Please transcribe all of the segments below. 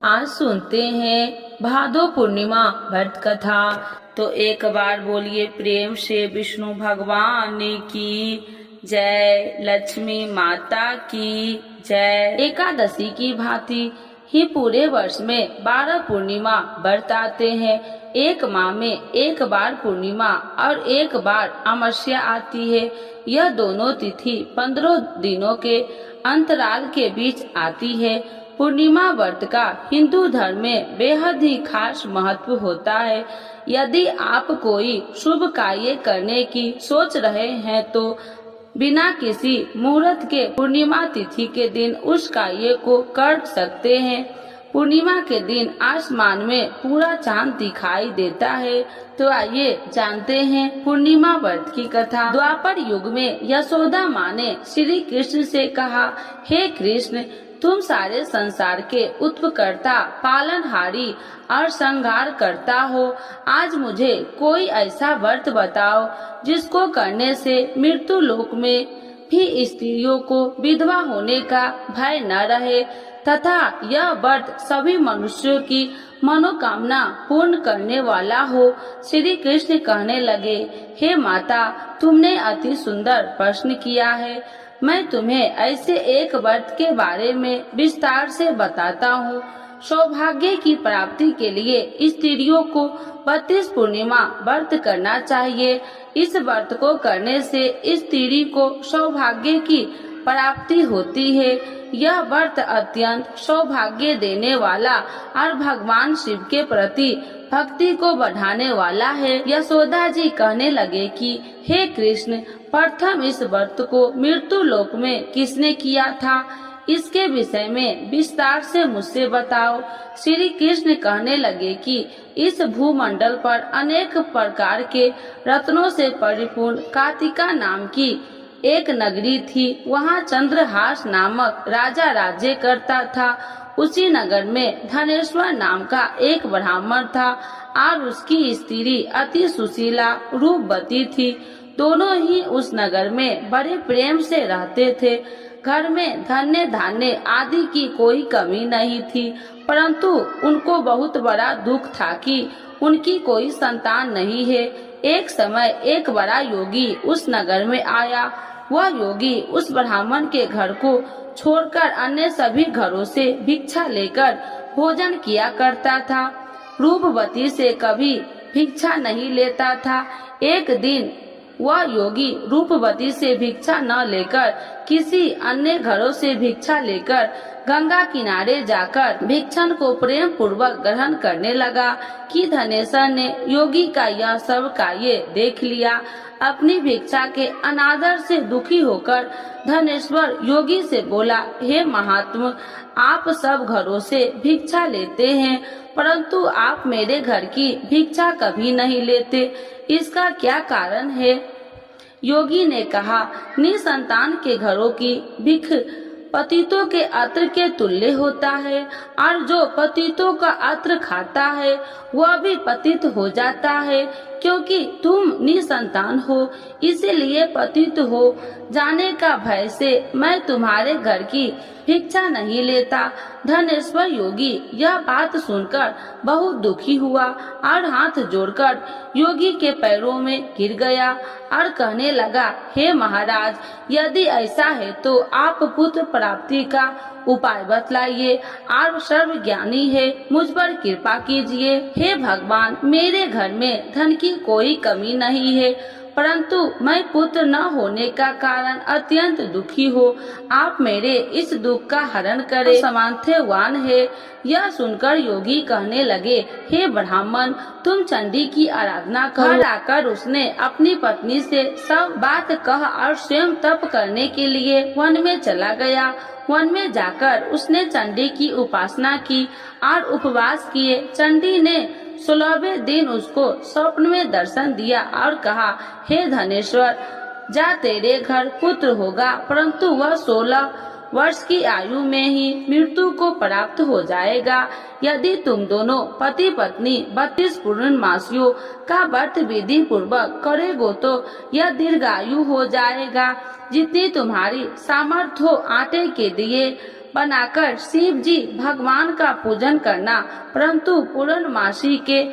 आज सुनते हैं भादो पूर्णिमा व्रत कथा। तो एक बार बोलिए प्रेम से विष्णु भगवान की जय, लक्ष्मी माता की जय। एकादशी की भांति ही पूरे वर्ष में 12 पूर्णिमा व्रत आते हैं। एक माह में एक बार पूर्णिमा और एक बार अमावस्या आती है। यह दोनों तिथि 15 दिनों के अंतराल के बीच आती है। पूर्णिमा व्रत का हिंदू धर्म में बेहद ही खास महत्व होता है। यदि आप कोई शुभ कार्य करने की सोच रहे हैं तो बिना किसी मुहूर्त के पूर्णिमा तिथि के दिन उस कार्य को कर सकते हैं। पूर्णिमा के दिन आसमान में पूरा चांद दिखाई देता है। तो आइए जानते हैं पूर्णिमा व्रत की कथा। द्वापर युग में यशोदा माँ ने श्री कृष्ण से कहा, हे कृष्ण, तुम सारे संसार के उत्पकर्ता, पालनहारी और संहार करता हो। आज मुझे कोई ऐसा व्रत बताओ जिसको करने से मृत्यु लोक में भी स्त्रियों को विधवा होने का भय न रहे तथा यह व्रत सभी मनुष्यों की मनोकामना पूर्ण करने वाला हो। श्री कृष्ण कहने लगे, हे माता, तुमने अति सुंदर प्रश्न किया है। मैं तुम्हें ऐसे एक व्रत के बारे में विस्तार से बताता हूँ। सौभाग्य की प्राप्ति के लिए स्त्रियों को 32 पूर्णिमा व्रत करना चाहिए। इस व्रत को करने से स्त्री को सौभाग्य की प्राप्ति होती है। यह व्रत अत्यंत सौभाग्य देने वाला और भगवान शिव के प्रति भक्ति को बढ़ाने वाला है। यशोदा जी कहने लगे कि हे कृष्ण, प्रथम इस व्रत को मृत्यु लोक में किसने किया था, इसके विषय में विस्तार से मुझसे बताओ। श्री कृष्ण कहने लगे कि इस भूमंडल पर अनेक प्रकार के रत्नों से परिपूर्ण कार्तिका नाम की एक नगरी थी। वहाँ चंद्रहास नामक राजा राज्य करता था। उसी नगर में धनेश्वर नाम का एक ब्राह्मण था और उसकी स्त्री अति सुशीला रूपवती थी। दोनों ही उस नगर में बड़े प्रेम से रहते थे। घर में धन्य धान्य आदि की कोई कमी नहीं थी, परंतु उनको बहुत बड़ा दुख था कि उनकी कोई संतान नहीं है। एक समय एक बड़ा योगी उस नगर में आया। वह योगी उस ब्राह्मण के घर को छोड़कर अन्य सभी घरों से भिक्षा लेकर भोजन किया करता था। रूपवती से कभी भिक्षा नहीं लेता था। एक दिन वह योगी रूपवती से भिक्षा न लेकर किसी अन्य घरों से भिक्षा लेकर गंगा किनारे जाकर भिक्षण को प्रेम पूर्वक ग्रहण करने लगा कि धनेश्वर ने योगी का यह सब कार्य देख लिया। अपनी भिक्षा के अनादर से दुखी होकर धनेश्वर योगी से बोला, हे महात्मा, आप सब घरों से भिक्षा लेते हैं, परंतु आप मेरे घर की भिक्षा कभी नहीं लेते। इसका क्या कारण है? योगी ने कहा, निसंतान के घरों की भिख पतितों के अत्र के तुल्य होता है और जो पतितों का अत्र खाता है वह भी पतित हो जाता है। क्योंकि तुम निसंतान हो, इसीलिए पतित हो जाने का भय से मैं तुम्हारे घर की भिक्षा नहीं लेता। धनेश्वर योगी यह बात सुनकर बहुत दुखी हुआ और हाथ जोड़कर योगी के पैरों में गिर गया और कहने लगा, हे महाराज, यदि ऐसा है तो आप पुत्र प्राप्ति का उपाय बतलाइए। आप सर्वज्ञानी है, मुझ पर कृपा कीजिए। हे भगवान, मेरे घर में धन की कोई कमी नहीं है, परंतु मैं पुत्र न होने का कारण अत्यंत दुखी हो। आप मेरे इस दुख का हरण करें, सामर्थ्यवान है। यह सुनकर योगी कहने लगे, हे ब्राह्मण, तुम चंडी की आराधना करो। घर आकर उसने अपनी पत्नी से सब बात कह और स्वयं तप करने के लिए वन में चला गया। वन में जाकर उसने चंडी की उपासना की और उपवास किए। चंडी ने 16वें दिन उसको स्वप्न में दर्शन दिया और कहा, हे धनेश्वर, जा, तेरे घर पुत्र होगा, परंतु वह 16 वर्ष की आयु में ही मृत्यु को प्राप्त हो जाएगा। यदि तुम दोनों पति पत्नी 32 पूर्णमासियों का व्रत विधि पूर्वक करेगो तो यह दीर्घायु हो जाएगा। जितनी तुम्हारी सामर्थ्य हो आटे के दिए बनाकर शिव जी भगवान का पूजन करना, परंतु पूर्णमासी के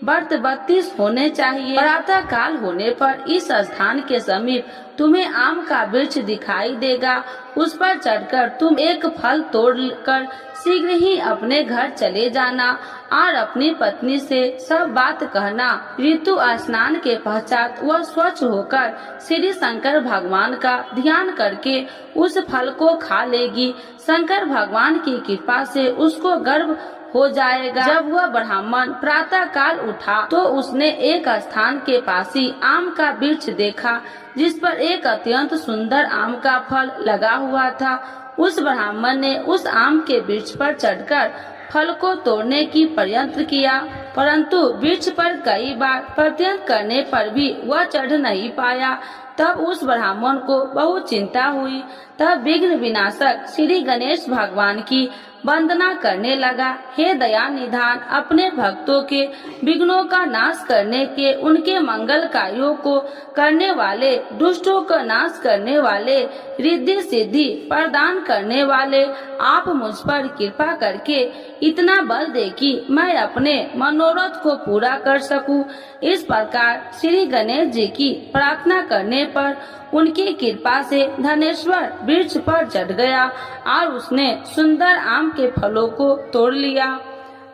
व्रत 32 होने चाहिए। प्रातः काल होने पर इस स्थान के समीप तुम्हें आम का वृक्ष दिखाई देगा। उस पर चढ़कर तुम एक फल तोड़कर शीघ्र ही अपने घर चले जाना और अपनी पत्नी से सब बात कहना। ऋतु स्नान के पश्चात वह स्वच्छ होकर श्री शंकर भगवान का ध्यान करके उस फल को खा लेगी। शंकर भगवान की कृपा से उसको गर्भ हो जाएगा। जब वह ब्राह्मण प्रातः काल उठा तो उसने एक स्थान के पास ही आम का वृक्ष देखा, जिस पर एक अत्यंत सुंदर आम का फल लगा हुआ था। उस ब्राह्मण ने उस आम के वृक्ष पर चढ़कर फल को तोड़ने की प्रयत्न किया, परंतु वृक्ष पर कई बार प्रयत्न करने पर भी वह चढ़ नहीं पाया। तब उस ब्राह्मण को बहुत चिंता हुई। तब विघ्न विनाशक श्री गणेश भगवान की वंदना करने लगा। हे दया निधान, अपने भक्तों के विघ्नों का नाश करने के, उनके मंगल कार्यों को करने वाले, दुष्टों का नाश करने वाले, रिद्धि सिद्धि प्रदान करने वाले, आप मुझ पर कृपा करके इतना बल दे कि मैं अपने मनोरथ को पूरा कर सकूं। इस प्रकार श्री गणेश जी की प्रार्थना करने पर उनकी कृपा से धनेश्वर वृक्ष पर चढ़ गया और उसने सुंदर आम के फलों को तोड़ लिया।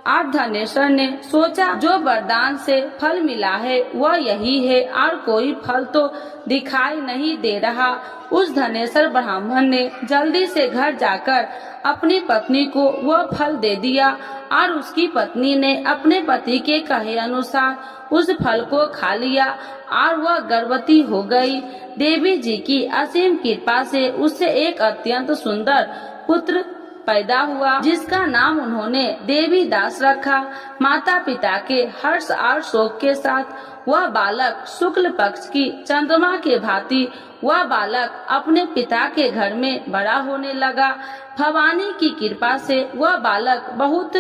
और धनेश्वर ने सोचा, जो वरदान से फल मिला है वह यही है और कोई फल तो दिखाई नहीं दे रहा। उस धनेश्वर ब्राह्मण ने जल्दी से घर जाकर अपनी पत्नी को वह फल दे दिया और उसकी पत्नी ने अपने पति के कहे अनुसार उस फल को खा लिया और वह गर्भवती हो गई। देवी जी की असीम कृपा से उससे एक अत्यंत सुंदर पुत्र पैदा हुआ, जिसका नाम उन्होंने देवी दास रखा। माता पिता के हर्ष और शोक के साथ वह बालक शुक्ल पक्ष की चंद्रमा के भांति वह बालक अपने पिता के घर में बड़ा होने लगा। भवानी की कृपा से वह बालक बहुत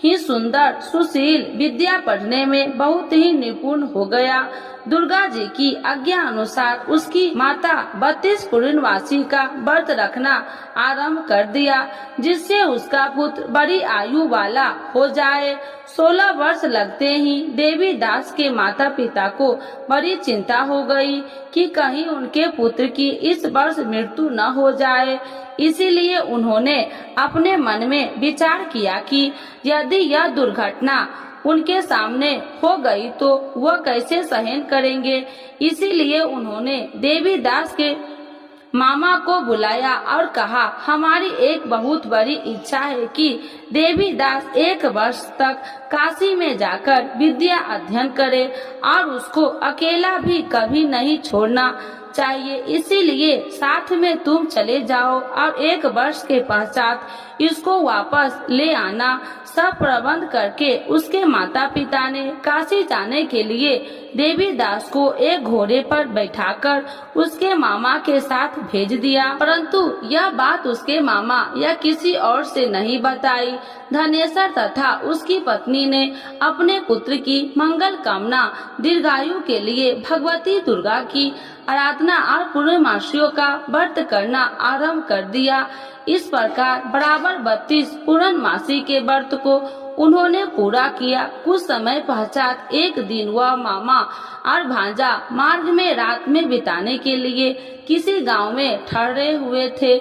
ही सुंदर, सुशील, विद्या पढ़ने में बहुत ही निपुण हो गया। दुर्गा जी की आज्ञा अनुसार उसकी माता 32 पूर्णमासी का व्रत रखना आरंभ कर दिया, जिससे उसका पुत्र बड़ी आयु वाला हो जाए। 16 वर्ष लगते ही देवी दास के माता पिता को बड़ी चिंता हो गई कि कहीं उनके पुत्र की इस वर्ष मृत्यु न हो जाए। इसीलिए उन्होंने अपने मन में विचार किया कि यदि यह दुर्घटना उनके सामने हो गई तो वह कैसे सहन करेंगे। इसीलिए उन्होंने देवी दास के मामा को बुलाया और कहा, हमारी एक बहुत बड़ी इच्छा है कि देवी दास 1 वर्ष तक काशी में जाकर विद्या अध्ययन करे और उसको अकेला भी कभी नहीं छोड़ना चाहिए। इसीलिए साथ में तुम चले जाओ और 1 वर्ष के पश्चात इसको वापस ले आना। सब प्रबंध करके उसके माता पिता ने काशी जाने के लिए देवी दास को एक घोड़े पर बैठाकर उसके मामा के साथ भेज दिया, परंतु यह बात उसके मामा या किसी और से नहीं बताई। धनेश्वर तथा उसकी पत्नी ने अपने पुत्र की मंगल कामना दीर्घायु के लिए भगवती दुर्गा की आराधना और पूर्णमासियों का व्रत करना आरंभ कर दिया। इस प्रकार बराबर 32 पूर्णमासी के व्रत को उन्होंने पूरा किया। कुछ समय पश्चात एक दिन वह मामा और भांजा मार्ग में रात में बिताने के लिए किसी गांव में ठहरे हुए थे।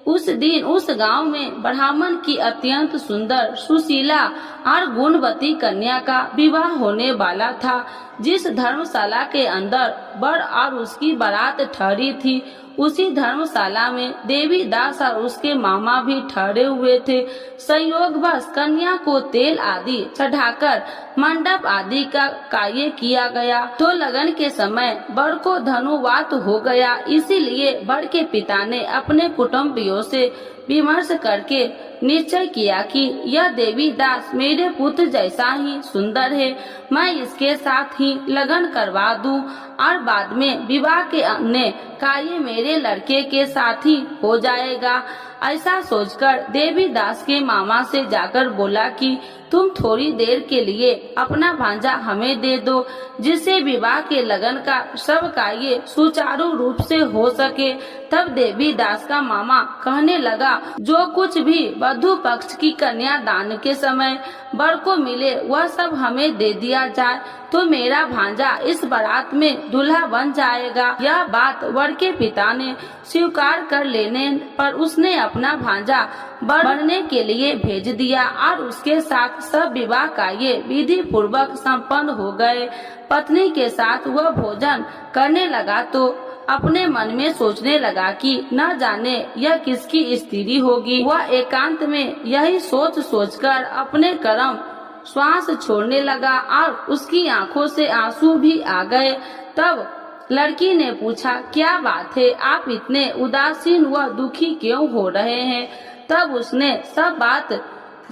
उस दिन उस गांव में ब्राह्मण की अत्यंत सुंदर, सुशीला और गुणवती कन्या का विवाह होने वाला था। जिस धर्मशाला के अंदर वर और उसकी बारात ठहरी थी, उसी धर्मशाला में देवी दास और उसके मामा भी ठहरे हुए थे। संयोगवश कन्या को तेल आदि चढ़ाकर मंडप आदि का कार्य किया गया तो लगन के समय वर को धनुवात हो गया। इसीलिए वर के पिता ने अपने कुटुंबियों से विमर्श करके निश्चय किया कि यह देवी दास मेरे पुत्र जैसा ही सुंदर है, मैं इसके साथ ही लगन करवा दूं और बाद में विवाह के अन्य कार्य मेरे लड़के के साथ ही हो जाएगा। ऐसा सोचकर देवी दास के मामा से जाकर बोला कि तुम थोड़ी देर के लिए अपना भांजा हमें दे दो, जिससे विवाह के लगन का सब कार्य सुचारू रूप से हो सके। तब देवी दास का मामा कहने लगा, जो कुछ भी वधु पक्ष की कन्या दान के समय वर को मिले वह सब हमें दे दिया जाए, तो मेरा भांजा इस बारात में दूल्हा बन जाएगा। यह बात वर के पिता ने स्वीकार कर लेने पर उसने अपना भांजा वर बनने के लिए भेज दिया और उसके साथ सब विवाह कार्य विधि पूर्वक संपन्न हो गए। पत्नी के साथ वह भोजन करने लगा तो अपने मन में सोचने लगा कि न जाने यह किसकी स्त्री होगी। वह एकांत में यही सोच सोचकर अपने कर्म श्वास छोड़ने लगा और उसकी आंखों से आंसू भी आ गए। तब लड़की ने पूछा, क्या बात है, आप इतने उदासीन व दुखी क्यों हो रहे हैं? तब उसने सब बात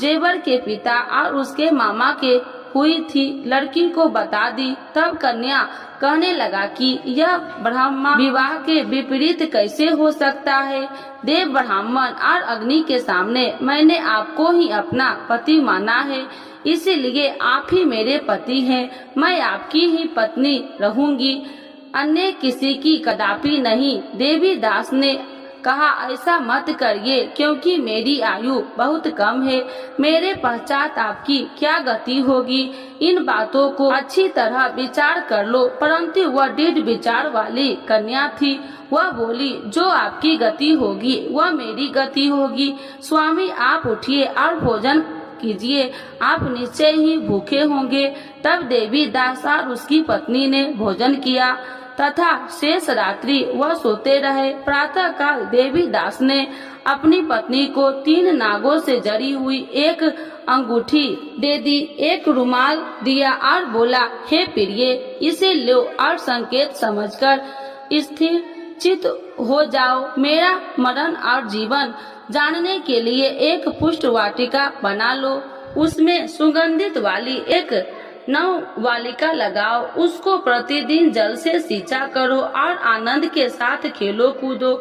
जेवर के पिता और उसके मामा के हुई थी लड़की को बता दी। तब कन्या कहने लगा कि यह ब्राह्मण विवाह के विपरीत कैसे हो सकता है? देव ब्राह्मण और अग्नि के सामने मैंने आपको ही अपना पति माना है, इसीलिए आप ही मेरे पति हैं। मैं आपकी ही पत्नी रहूंगी, अन्य किसी की कदापि नहीं। देवी दास ने कहा, ऐसा मत करिए, क्योंकि मेरी आयु बहुत कम है। मेरे पश्चात आपकी क्या गति होगी? इन बातों को अच्छी तरह विचार कर लो। परंतु वह दृढ़ विचार वाली कन्या थी। वह बोली, जो आपकी गति होगी वह मेरी गति होगी। स्वामी, आप उठिए और भोजन कीजिए, आप निश्चय ही भूखे होंगे। तब देवी दास और उसकी पत्नी ने भोजन किया तथा शेष रात्रि वह सोते रहे। प्रातः काल देवी दास ने अपनी पत्नी को 3 नागों से जड़ी हुई एक अंगूठी दे दी, एक रुमाल दिया और बोला, हे प्रिय, इसे लो और संकेत समझकर स्थिर चित हो जाओ। मेरा मरण और जीवन जानने के लिए एक पुष्ट वाटिका बना लो, उसमें सुगंधित वाली एक नववालिका लगाओ, उसको प्रतिदिन जल से सींचा करो और आनंद के साथ खेलो कूदो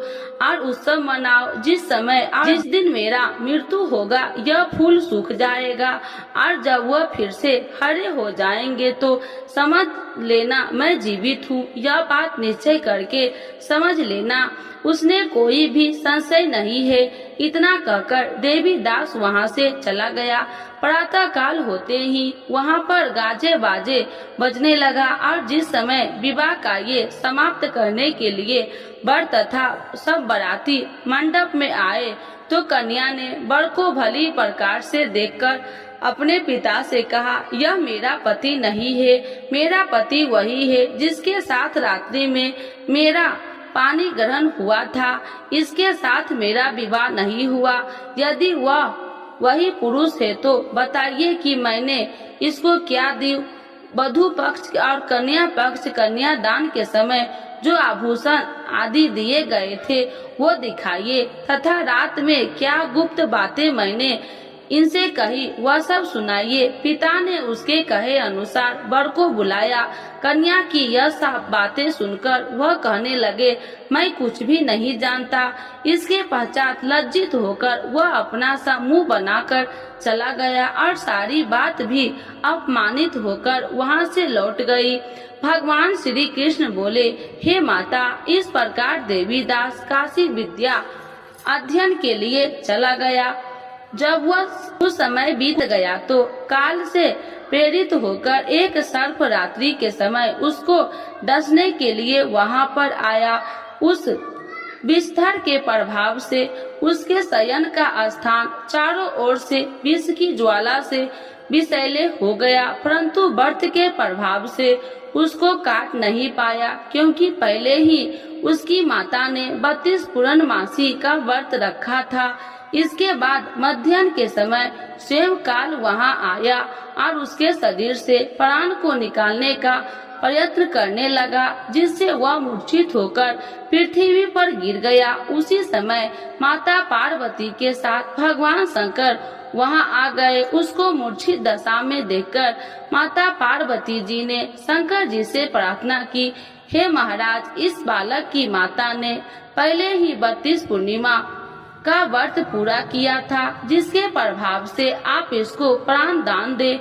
और उत्सव मनाओ। जिस दिन मेरा मृत्यु होगा यह फूल सूख जाएगा और जब वह फिर से हरे हो जाएंगे तो समझ लेना मैं जीवित हूँ। यह बात निश्चय करके समझ लेना, उसने कोई भी संशय नहीं है। इतना कहकर देवी दास वहाँ से चला गया। प्रातः काल होते ही वहाँ पर गाजे बाजे बजने लगा और जिस समय विवाह कार्य समाप्त करने के लिए वर तथा सब बाराती मंडप में आए तो कन्या ने वर को भली प्रकार से देखकर अपने पिता से कहा, यह मेरा पति नहीं है, मेरा पति वही है जिसके साथ रात्रि में मेरा पानी ग्रहण हुआ था। इसके साथ मेरा विवाह नहीं हुआ। यदि वह वही पुरुष है तो बताइए कि मैंने इसको क्या दी? वधु पक्ष और कन्या पक्ष कन्या दान के समय जो आभूषण आदि दिए गए थे वो दिखाइए, तथा रात में क्या गुप्त बातें मैंने इनसे कही वह सब सुनाइए। पिता ने उसके कहे अनुसार वर को बुलाया। कन्या की यह सब बातें सुनकर वह कहने लगे, मैं कुछ भी नहीं जानता। इसके पश्चात लज्जित होकर वह अपना सा मुंह बनाकर चला गया और सारी बात भी अपमानित होकर वहां से लौट गई। भगवान श्री कृष्ण बोले, हे माता, इस प्रकार देवी दास काशी विद्या अध्ययन के लिए चला गया। जब वह कुछ समय बीत गया तो काल से प्रेरित होकर एक सर्प रात्रि के समय उसको डसने के लिए वहां पर आया। उस विस्तार के प्रभाव से उसके शयन का स्थान चारों ओर से विष की ज्वाला से विषैले हो गया, परंतु व्रत के प्रभाव से उसको काट नहीं पाया, क्योंकि पहले ही उसकी माता ने 32 पूर्णमासी का व्रत रखा था। इसके बाद मध्याह्न के समय स्वयं काल वहाँ आया और उसके शरीर से प्राण को निकालने का प्रयत्न करने लगा, जिससे वह मूर्छित होकर पृथ्वी पर गिर गया। उसी समय माता पार्वती के साथ भगवान शंकर वहाँ आ गए। उसको मूर्छित दशा में देखकर माता पार्वती जी ने शंकर जी से प्रार्थना की, हे महाराज, इस बालक की माता ने पहले ही 32 पूर्णिमा का व्रत पूरा किया था, जिसके प्रभाव से आप इसको प्राण दान दे।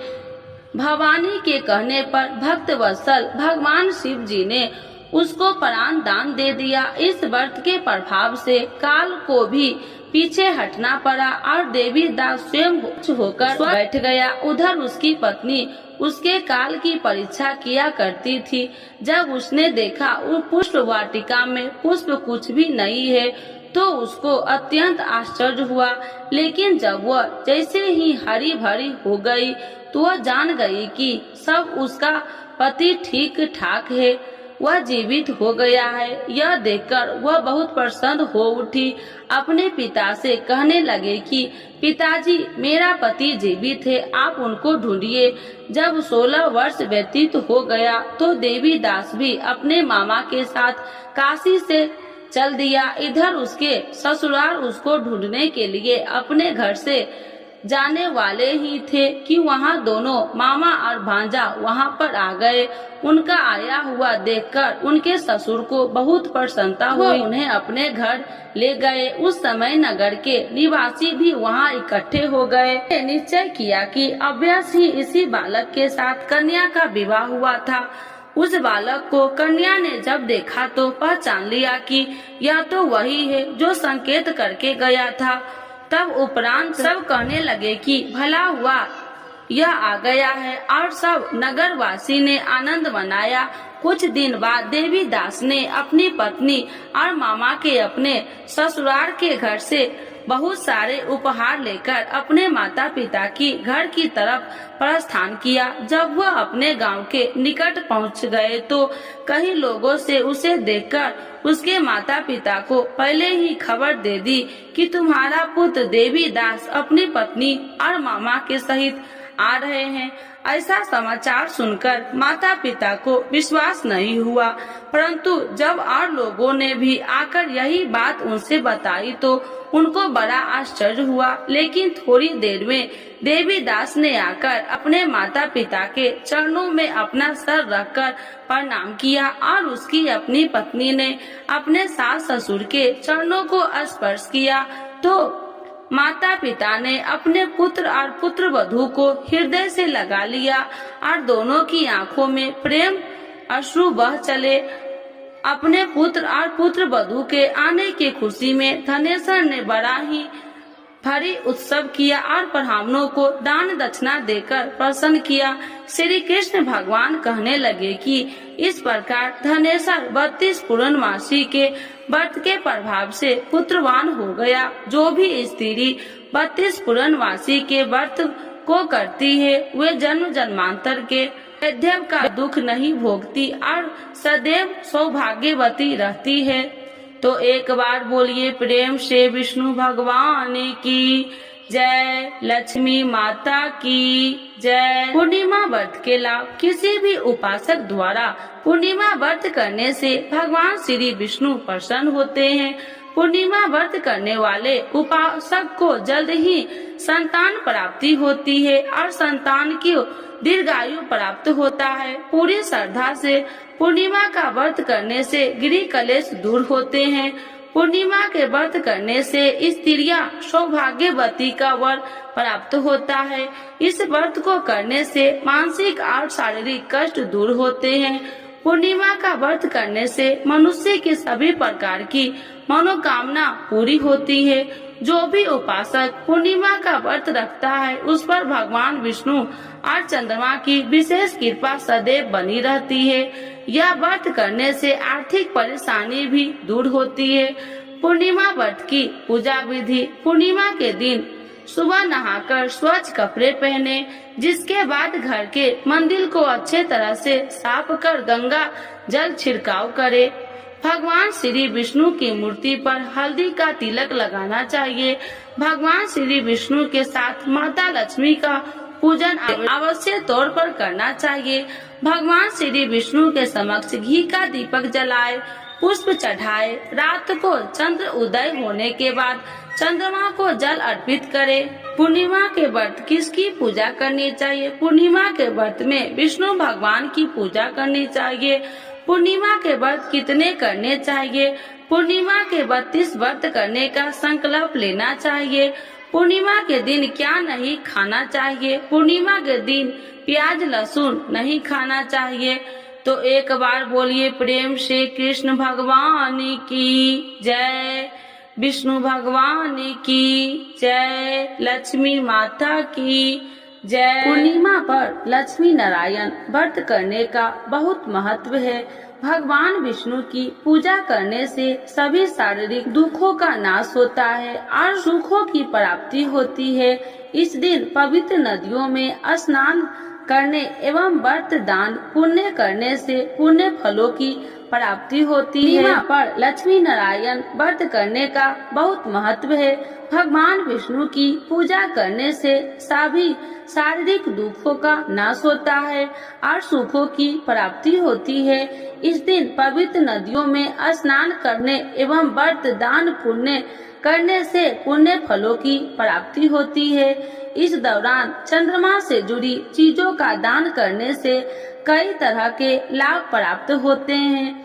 भवानी के कहने पर भक्त वत्सल भगवान शिव जी ने उसको प्राण दान दे दिया। इस व्रत के प्रभाव से काल को भी पीछे हटना पड़ा और देवी दास स्वयं होकर बैठ गया। उधर उसकी पत्नी उसके काल की परीक्षा किया करती थी। जब उसने देखा वो पुष्प वाटिका में पुष्प कुछ भी नहीं है तो उसको अत्यंत आश्चर्य हुआ, लेकिन जब वह जैसे ही हरी भरी हो गई तो वह जान गई कि सब उसका पति ठीक ठाक है, वह जीवित हो गया है। यह देखकर वह बहुत प्रसन्न हो उठी। अपने पिता से कहने लगे कि पिताजी, मेरा पति जीवित है, आप उनको ढूंढिए। जब 16 वर्ष व्यतीत हो गया तो देवी दास भी अपने मामा के साथ काशी से चल दिया। इधर उसके ससुराल उसको ढूंढने के लिए अपने घर से जाने वाले ही थे कि वहाँ दोनों मामा और भांजा वहाँ पर आ गए। उनका आया हुआ देखकर उनके ससुर को बहुत प्रसन्नता हुई। उन्हें अपने घर ले गए। उस समय नगर के निवासी भी वहाँ इकट्ठे हो गए। निश्चय किया कि अभ्यास ही इसी बालक के साथ कन्या का विवाह हुआ था। उस बालक को कन्या ने जब देखा तो पहचान लिया कि यह तो वही है जो संकेत करके गया था। तब उपरांत सब कहने लगे कि भला हुआ यह आ गया है और सब नगरवासी ने आनंद मनाया। कुछ दिन बाद देवी दास ने अपनी पत्नी और मामा के अपने ससुराल के घर से बहुत सारे उपहार लेकर अपने माता पिता की घर की तरफ प्रस्थान किया। जब वह अपने गांव के निकट पहुंच गए तो कई लोगों से उसे देखकर उसके माता पिता को पहले ही खबर दे दी कि तुम्हारा पुत्र देवी दास अपनी पत्नी और मामा के सहित आ रहे हैं। ऐसा समाचार सुनकर माता पिता को विश्वास नहीं हुआ, परंतु जब और लोगों ने भी आकर यही बात उनसे बताई तो उनको बड़ा आश्चर्य हुआ। लेकिन थोड़ी देर में देवी दास ने आकर अपने माता पिता के चरणों में अपना सर रखकर प्रणाम किया और उसकी अपनी पत्नी ने अपने सास ससुर के चरणों को स्पर्श किया तो माता पिता ने अपने पुत्र और पुत्र वधू को हृदय से लगा लिया और दोनों की आंखों में प्रेम अश्रु बह चले। अपने पुत्र और पुत्र वधू के आने की खुशी में धनेश्वर ने बड़ा ही भारी उत्सव किया और ब्राह्मणों को दान दक्षिणा देकर प्रसन्न किया। श्री कृष्ण भगवान कहने लगे कि इस प्रकार धनेश्वर 32 पूर्णमासी के व्रत के प्रभाव से पुत्रवान हो गया। जो भी स्त्री 32 पूर्णमासी के व्रत को करती है वे जन्म जन्मांतर के वैधव्य का दुख नहीं भोगती और सदैव सौभाग्यवती रहती है। तो एक बार बोलिए प्रेम से विष्णु भगवान की जय, लक्ष्मी माता की जय। पूर्णिमा व्रत के लाभ। किसी भी उपासक द्वारा पूर्णिमा व्रत करने से भगवान श्री विष्णु प्रसन्न होते हैं। पूर्णिमा व्रत करने वाले उपासक को जल्द ही संतान प्राप्ति होती है और संतान की दीर्घायु प्राप्त होता है। पूरी श्रद्धा से पूर्णिमा का व्रत करने से गृह कलेश दूर होते हैं। पूर्णिमा के व्रत करने से स्त्रियां सौभाग्यवती का वर प्राप्त होता है। इस व्रत को करने से मानसिक और शारीरिक कष्ट दूर होते हैं। पूर्णिमा का व्रत करने से मनुष्य की सभी प्रकार की मनोकामना पूरी होती है। जो भी उपासक पूर्णिमा का व्रत रखता है उस पर भगवान विष्णु और चंद्रमा की विशेष कृपा सदैव बनी रहती है। यह व्रत करने से आर्थिक परेशानी भी दूर होती है। पूर्णिमा व्रत की पूजा विधि। पूर्णिमा के दिन सुबह नहाकर स्वच्छ कपड़े पहने, जिसके बाद घर के मंदिर को अच्छे तरह से साफ कर गंगा जल छिड़काव करे। भगवान श्री विष्णु की मूर्ति पर हल्दी का तिलक लगाना चाहिए। भगवान श्री विष्णु के साथ माता लक्ष्मी का पूजन अवश्य तौर पर करना चाहिए। भगवान श्री विष्णु के समक्ष घी का दीपक जलाए, पुष्प चढ़ाए। रात को चंद्र उदय होने के बाद चंद्रमा को जल अर्पित करे। पूर्णिमा के व्रत किसकी पूजा करनी चाहिए? पूर्णिमा के व्रत में विष्णु भगवान की पूजा करनी चाहिए। पूर्णिमा के व्रत कितने करने चाहिए? पूर्णिमा के 32 व्रत करने का संकल्प लेना चाहिए। पूर्णिमा के दिन क्या नहीं खाना चाहिए? पूर्णिमा के दिन प्याज लहसुन नहीं खाना चाहिए। तो एक बार बोलिए प्रेम से कृष्ण भगवान की जय, विष्णु भगवान की जय, लक्ष्मी माता की जय। पूर्णिमा पर लक्ष्मी नारायण व्रत करने का बहुत महत्व है। भगवान विष्णु की पूजा करने से सभी शारीरिक दुखों का नाश होता है और सुखों की प्राप्ति होती है। इस दिन पवित्र नदियों में स्नान करने एवं व्रत दान पुण्य करने से पुण्य फलों की प्राप्ति होती है। पूर्णिमा पर लक्ष्मी नारायण व्रत करने का बहुत महत्व है। भगवान विष्णु की पूजा करने से सभी शारीरिक दुखों का नाश होता है और सुखों की प्राप्ति होती है। इस दिन पवित्र नदियों में स्नान करने एवं व्रत दान पुण्य करने से पुण्य फलों की प्राप्ति होती है। इस दौरान चंद्रमा से जुड़ी चीजों का दान करने से कई तरह के लाभ प्राप्त होते हैं।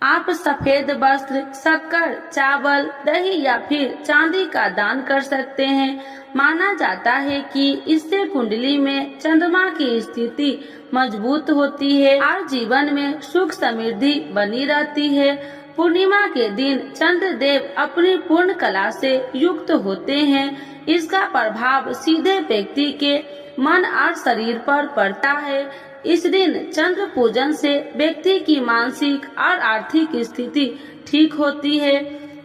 आप सफेद वस्त्र, शक्कर, चावल, दही या फिर चांदी का दान कर सकते हैं। माना जाता है कि इससे कुंडली में चंद्रमा की स्थिति मजबूत होती है और जीवन में सुख समृद्धि बनी रहती है। पूर्णिमा के दिन चंद्र देव अपनी पूर्ण कला से युक्त होते हैं। इसका प्रभाव सीधे व्यक्ति के मन और शरीर पर पड़ता है। इस दिन चंद्र पूजन से व्यक्ति की मानसिक और आर्थिक स्थिति ठीक होती है,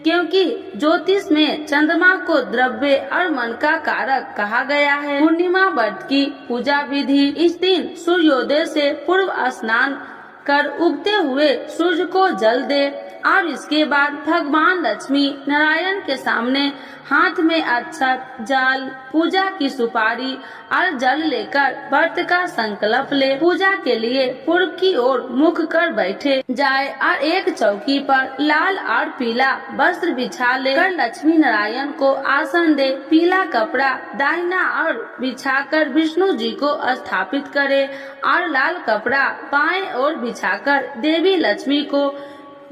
क्योंकि ज्योतिष में चंद्रमा को द्रव्य और मन का कारक कहा गया है। पूर्णिमा व्रत की पूजा विधि: इस दिन सूर्योदय से पूर्व स्नान कर उगते हुए सूर्य को जल दे और इसके बाद भगवान लक्ष्मी नारायण के सामने हाथ में अक्षत, जल, पूजा की सुपारी और जल लेकर व्रत का संकल्प ले। पूजा के लिए पूर्व की ओर मुख कर बैठे जाए और एक चौकी पर लाल और पीला वस्त्र बिछा ले कर लक्ष्मी नारायण को आसन दे। पीला कपड़ा दाहिना और बिछाकर विष्णु जी को स्थापित करे और लाल कपड़ा बाएं ओर बिछाकर देवी लक्ष्मी को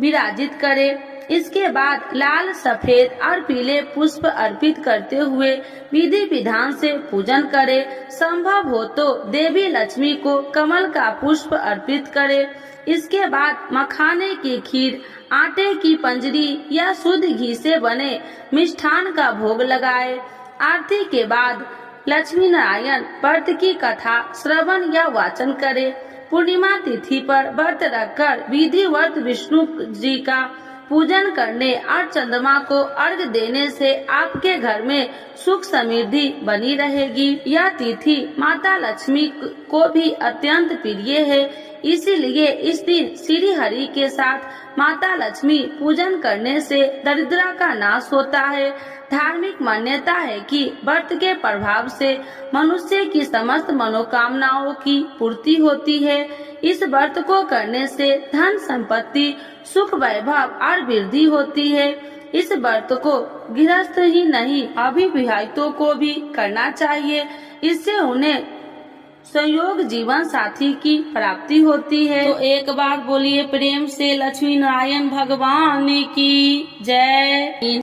विराजित करे। इसके बाद लाल, सफेद और पीले पुष्प अर्पित करते हुए विधि विधान से पूजन करे। संभव हो तो देवी लक्ष्मी को कमल का पुष्प अर्पित करे। इसके बाद मखाने की खीर, आटे की पंजरी या शुद्ध घी से बने मिष्ठान का भोग लगाए। आरती के बाद लक्ष्मी नारायण व्रत की कथा श्रवण या वाचन करे। पूर्णिमा तिथि पर व्रत रखकर विधिवत विष्णु जी का पूजन करने और चंद्रमा को अर्घ देने से आपके घर में सुख समृद्धि बनी रहेगी। यह तिथि माता लक्ष्मी को भी अत्यंत प्रिय है, इसीलिए इस दिन श्री हरि के साथ माता लक्ष्मी पूजन करने से दरिद्रता का नाश होता है। धार्मिक मान्यता है कि व्रत के प्रभाव से मनुष्य की समस्त मनोकामनाओं की पूर्ति होती है। इस व्रत को करने से धन संपत्ति, सुख, वैभव और वृद्धि होती है। इस व्रत को गृहस्थ ही नहीं अविवाहितों को भी करना चाहिए। इससे उन्हें संयोग जीवन साथी की प्राप्ति होती है। तो एक बार बोलिए प्रेम से लक्ष्मी नारायण भगवान की जय।